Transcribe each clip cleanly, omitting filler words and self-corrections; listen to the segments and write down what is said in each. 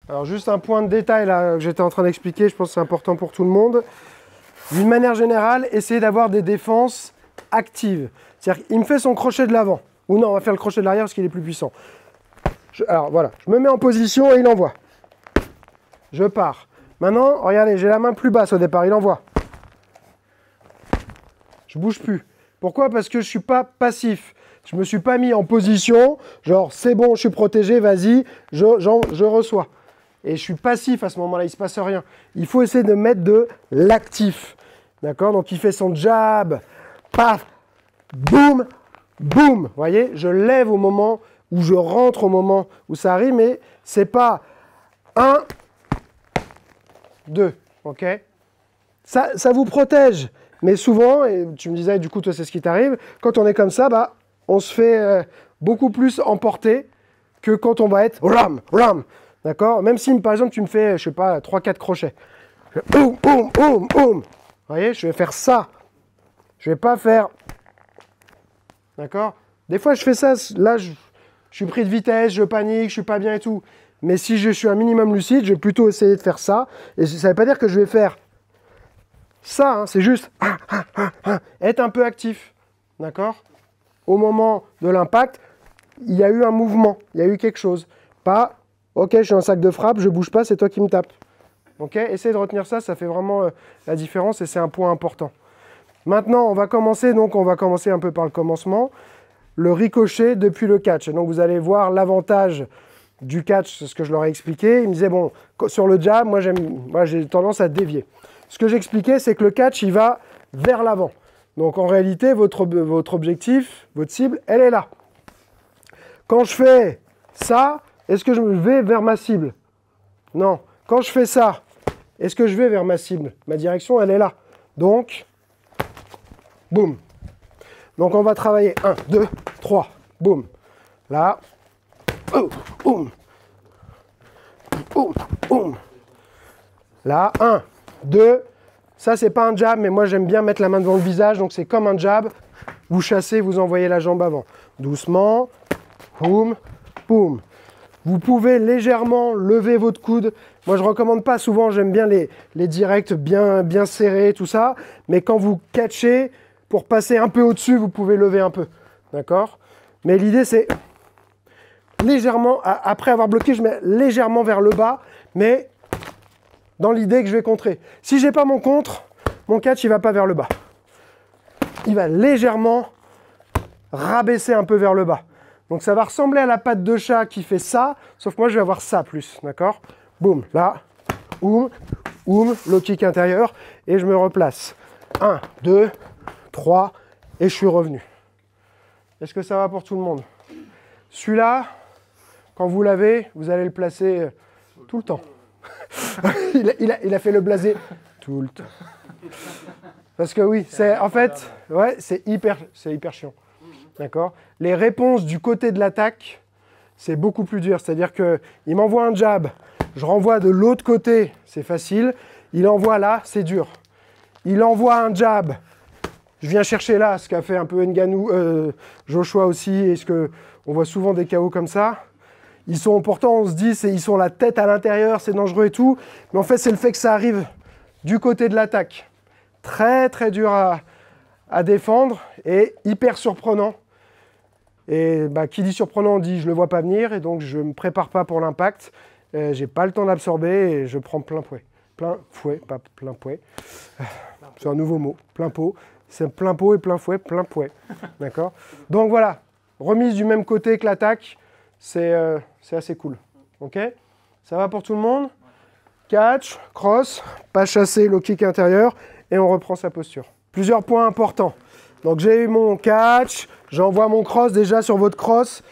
Alors juste un point de détail là, que j'étais en train d'expliquer, je pense que c'est important pour tout le monde. D'une manière générale, essayez d'avoir des défenses actives. C'est-à-dire qu'il me fait son crochet de l'avant. Ou non, on va faire le crochet de l'arrière parce qu'il est plus puissant. Alors voilà, je me mets en position et il envoie. Je pars. Maintenant, regardez, j'ai la main plus basse au départ, il envoie. Je bouge plus. Pourquoi? Parce que je ne suis pas passif. Je ne me suis pas mis en position, genre c'est bon, je suis protégé, vas-y, je reçois. Et je suis passif à ce moment-là, il ne se passe rien. Il faut essayer de mettre de l'actif. D'accord? Donc il fait son jab, paf, boum, boum. Vous voyez? Je lève au moment où je rentre au moment où ça arrive, mais ce n'est pas 1, 2. Ok? Ça vous protège. Mais souvent, et tu me disais, du coup, toi, c'est ce qui t'arrive, quand on est comme ça, bah, on se fait beaucoup plus emporter que quand on va être ram, ram. D'accord? Même si, par exemple, tu me fais, je sais pas, 3-4 crochets. Boum, boum, boum, boum. Vous voyez, je vais faire ça. Je vais pas faire... D'accord? Des fois, je fais ça. Là, je suis pris de vitesse, je panique, je suis pas bien et tout. Mais si je suis un minimum lucide, je vais plutôt essayer de faire ça. Et ça ne veut pas dire que je vais faire ça. Hein, c'est juste être un peu actif. D'accord? Au moment de l'impact, il y a eu un mouvement, il y a eu quelque chose. Pas, ok, je suis un sac de frappe, je bouge pas, c'est toi qui me tapes. Ok, essayez de retenir ça, ça fait vraiment la différence et c'est un point important. Maintenant, on va commencer un peu par le commencement. Le ricochet depuis le catch. Et donc, vous allez voir l'avantage du catch, c'est ce que je leur ai expliqué. Ils me disaient, bon, sur le jab, moi j'ai tendance à dévier. Ce que j'expliquais, c'est que le catch, il va vers l'avant. Donc, en réalité, votre objectif, votre cible, elle est là. Quand je fais ça, est-ce que je vais vers ma cible? Non. Quand je fais ça, est-ce que je vais vers ma cible? Ma direction, elle est là. Donc, boum. Donc, on va travailler 1, 2, 3, boum. Là, boum, boum, boum. Là, 1, 2. Ça, c'est pas un jab, mais moi, j'aime bien mettre la main devant le visage. Donc, c'est comme un jab. Vous chassez, vous envoyez la jambe avant. Doucement. Boum, boum. Vous pouvez légèrement lever votre coude. Moi, je ne recommande pas souvent, j'aime bien les directs bien serrés, tout ça. Mais quand vous catchez, pour passer un peu au-dessus, vous pouvez lever un peu. D'accord? Mais l'idée, c'est légèrement, après avoir bloqué, je mets légèrement vers le bas, mais dans l'idée que je vais contrer. Si je n'ai pas mon contre, mon catch, il ne va pas vers le bas. Il va légèrement rabaisser un peu vers le bas. Donc ça va ressembler à la patte de chat qui fait ça, sauf que moi je vais avoir ça plus, d'accord? Boum, là, boum, boum, low kick intérieur, et je me replace. 1, 2, 3, et je suis revenu. Est-ce que ça va pour tout le monde? Celui-là, quand vous l'avez, vous allez le placer tout le temps. il a fait le blasé tout le temps. Parce que oui, c'est en fait, ouais, c'est hyper chiant. D'accord? Les réponses du côté de l'attaque, c'est beaucoup plus dur. C'est-à-dire qu'il m'envoie un jab, je renvoie de l'autre côté, c'est facile. Il envoie là, c'est dur. Il envoie un jab, je viens chercher là, ce qu'a fait un peu Ngannou, Joshua aussi, et ce qu'on voit souvent des KO comme ça. Ils sont, pourtant, on se dit, ils sont la tête à l'intérieur, c'est dangereux et tout. Mais en fait, c'est le fait que ça arrive du côté de l'attaque. Très, très dur à défendre et hyper surprenant. Et bah, qui dit surprenant dit je ne le vois pas venir et donc je ne me prépare pas pour l'impact. Je n'ai pas le temps d'absorber et je prends plein fouet. Plein fouet, pas plein fouet. C'est un nouveau mot, plein pot. C'est plein pot et plein fouet, plein fouet. D'accord? Donc voilà, remise du même côté que l'attaque, c'est assez cool. Ok? Ça va pour tout le monde? Catch, cross, pas chasser, low kick intérieur et on reprend sa posture. Plusieurs points importants. Donc j'ai eu mon catch, j'envoie mon cross. Déjà sur votre cross,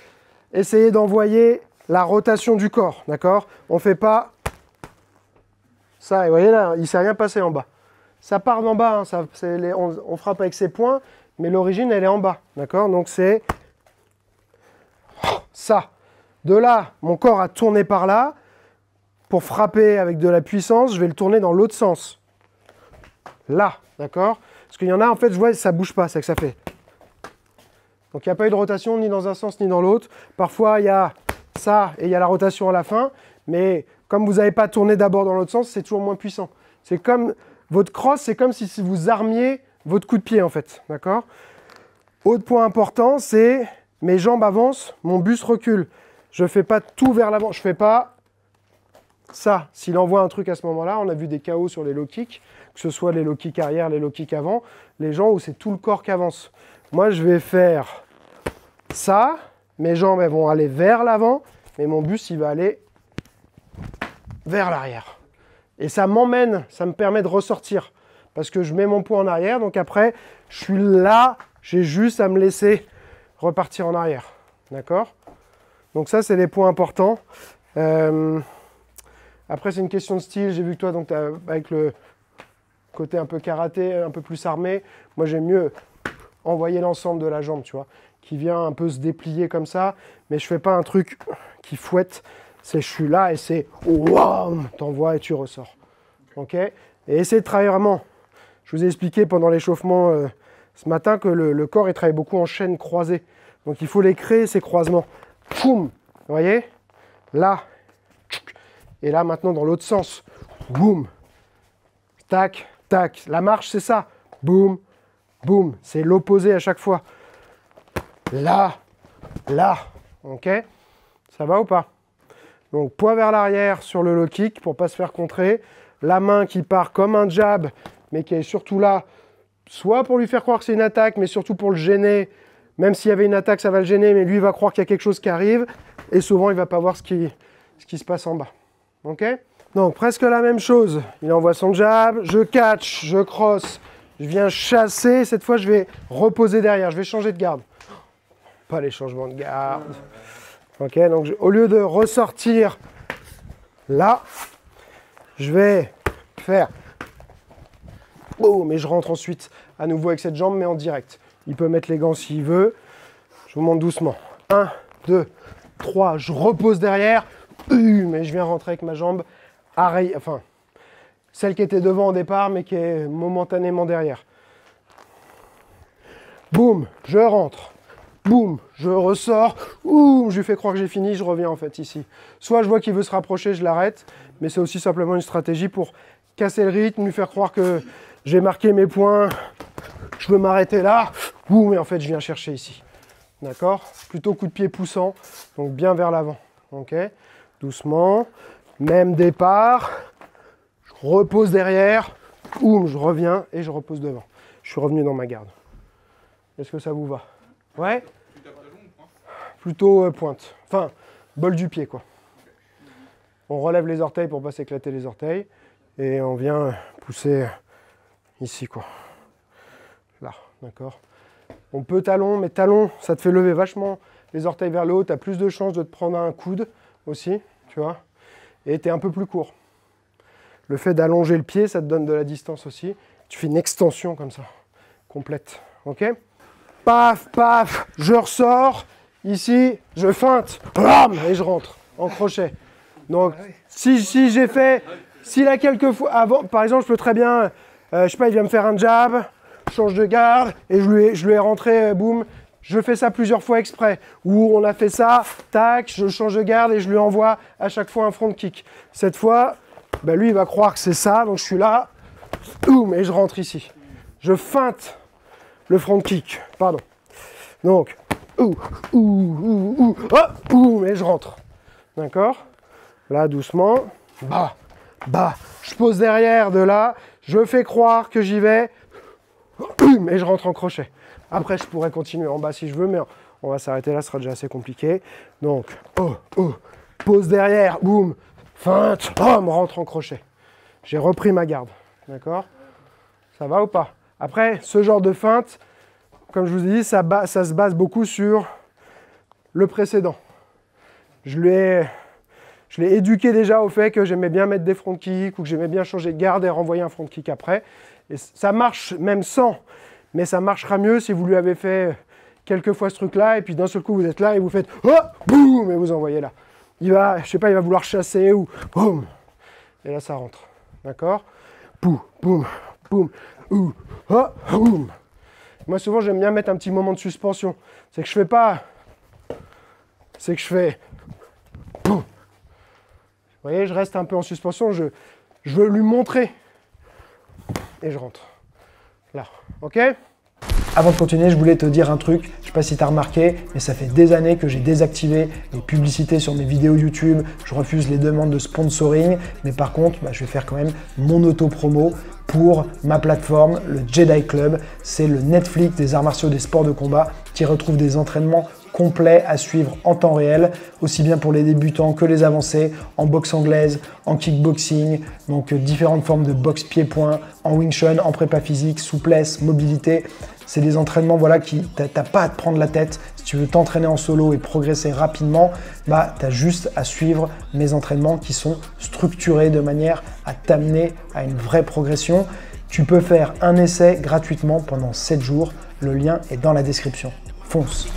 essayez d'envoyer la rotation du corps, d'accord? On ne fait pas ça, et vous voyez là, il ne s'est rien passé en bas. Ça part d'en bas, hein, on frappe avec ses poings, mais l'origine elle est en bas, d'accord? Donc c'est ça. De là, mon corps a tourné par là, pour frapper avec de la puissance, je vais le tourner dans l'autre sens. Là, d'accord? Parce qu'il y en a, en fait, je vois, ça ne bouge pas, c'est que ça fait. Donc il n'y a pas eu de rotation ni dans un sens ni dans l'autre. Parfois, il y a ça et il y a la rotation à la fin. Mais comme vous n'avez pas tourné d'abord dans l'autre sens, c'est toujours moins puissant. C'est comme, votre crosse, c'est comme si vous armiez votre coup de pied, en fait. D'accord? Autre point important, c'est mes jambes avancent, mon buste recule. Je ne fais pas tout vers l'avant, je ne fais pas ça. S'il envoie un truc à ce moment-là, on a vu des KO sur les low kicks, que ce soit les low kicks arrière, les low kicks avant, les gens où c'est tout le corps qui avance. Moi, je vais faire ça, mes jambes elles vont aller vers l'avant, mais mon buste, il va aller vers l'arrière. Et ça m'emmène, ça me permet de ressortir, parce que je mets mon poids en arrière, donc après, je suis là, j'ai juste à me laisser repartir en arrière. D'accord? Donc ça, c'est des points importants. Après, c'est une question de style. J'ai vu que toi, donc, avec le côté un peu karaté, un peu plus armé, moi, j'aime mieux envoyer l'ensemble de la jambe, tu vois, qui vient un peu se déplier comme ça, mais je fais pas un truc qui fouette. C'est je suis là et c'est waouh, t'envoies et tu ressors. Ok? Et essayez de travailler vraiment. Je vous ai expliqué pendant l'échauffement ce matin que le corps, il travaille beaucoup en chaînes croisées. Donc, il faut les créer, ces croisements. Poum! Vous voyez? Là. Et là, maintenant, dans l'autre sens. Boum! Tac, tac. La marche, c'est ça. Boum, boum. C'est l'opposé à chaque fois. Là, là. Ok? Ça va ou pas? Donc, poids vers l'arrière sur le low kick pour ne pas se faire contrer. La main qui part comme un jab, mais qui est surtout là, soit pour lui faire croire que c'est une attaque, mais surtout pour le gêner. Même s'il y avait une attaque, ça va le gêner, mais lui, il va croire qu'il y a quelque chose qui arrive. Et souvent, il ne va pas voir ce qui se passe en bas. OK? Donc, presque la même chose. Il envoie son jab, je catch, je cross, je viens chasser. Cette fois, je vais reposer derrière, je vais changer de garde. Pas les changements de garde. OK? Donc, au lieu de ressortir là, je vais faire boum, et je rentre ensuite à nouveau avec cette jambe, mais en direct. Il peut mettre les gants s'il veut. Je vous montre doucement. 1, 2, 3, je repose derrière. Mais je viens rentrer avec ma jambe arrière, enfin, celle qui était devant au départ, mais qui est momentanément derrière. Boum, je rentre. Boum, je ressors. Boum, je lui fais croire que j'ai fini, je reviens en fait ici. Soit je vois qu'il veut se rapprocher, je l'arrête, mais c'est aussi simplement une stratégie pour casser le rythme, lui faire croire que j'ai marqué mes points, je veux m'arrêter là. Boum, et en fait, je viens chercher ici. D'accord? Plutôt coup de pied poussant, donc bien vers l'avant. Ok? Doucement. Même départ. Je repose derrière. Boum, je reviens et je repose devant. Je suis revenu dans ma garde. Est-ce que ça vous va? Ouais? Plutôt pointe. Enfin, bol du pied, quoi. On relève les orteils pour ne pas s'éclater les orteils. Et on vient pousser ici, quoi. Là, d'accord? On peut talon, mais talon, ça te fait lever vachement les orteils vers le haut. Tu as plus de chances de te prendre un coude aussi, tu vois. Et tu es un peu plus court. Le fait d'allonger le pied, ça te donne de la distance aussi. Tu fais une extension comme ça, complète. Ok? Paf, paf, je ressors. Ici, je feinte. Blam, et je rentre en crochet. Donc, si j'ai fait... S'il a quelques fois... Avant, par exemple, je peux très bien... je sais pas, il vient me faire un jab, je change de garde, et je lui ai rentré, boum. Je fais ça plusieurs fois exprès. Ou on a fait ça, tac, je change de garde et je lui envoie à chaque fois un front kick. Cette fois, ben lui, il va croire que c'est ça, donc je suis là, boum, et je rentre ici. Je feinte le front kick, pardon. Donc, boum, et je rentre. D'accord? Là, doucement, bah, bah, je pose derrière de là, je fais croire que j'y vais, et je rentre en crochet. Après, je pourrais continuer en bas si je veux, mais on va s'arrêter là, ce sera déjà assez compliqué. Donc, pose derrière, boum, feinte, me rentre en crochet. J'ai repris ma garde, d'accord? Ça va ou pas? Après, ce genre de feinte, comme je vous ai dit, ça se base beaucoup sur le précédent. Je l'ai éduqué déjà au fait que j'aimais bien mettre des front kicks ou que j'aimais bien changer de garde et renvoyer un front kick après. Et ça marche même sans, mais ça marchera mieux si vous lui avez fait quelques fois ce truc-là et puis d'un seul coup vous êtes là et vous faites boum et vous envoyez là. Il va, je sais pas, il va vouloir chasser ou boum et là ça rentre, d'accord? Boum, boum, boum, boum. Moi souvent j'aime bien mettre un petit moment de suspension. C'est que je fais pas, c'est que je fais boum. voyez, je reste un peu en suspension, je veux lui montrer. Et je rentre. Là, ok? Avant de continuer, je voulais te dire un truc, je ne sais pas si tu as remarqué, mais ça fait des années que j'ai désactivé les publicités sur mes vidéos YouTube, je refuse les demandes de sponsoring, mais par contre, je vais faire quand même mon auto-promo pour ma plateforme, le Jedi Club. C'est le Netflix des arts martiaux, des sports de combat, qui retrouve des entraînements complets à suivre en temps réel, aussi bien pour les débutants que les avancés, en boxe anglaise, en kickboxing, donc différentes formes de boxe pied-point, en Wing Chun, en prépa physique, souplesse, mobilité. C'est des entraînements qui t'as pas à te prendre la tête. Si tu veux t'entraîner en solo et progresser rapidement, tu as juste à suivre mes entraînements qui sont structurés de manière à t'amener à une vraie progression. Tu peux faire un essai gratuitement pendant 7 jours. Le lien est dans la description. Fonce!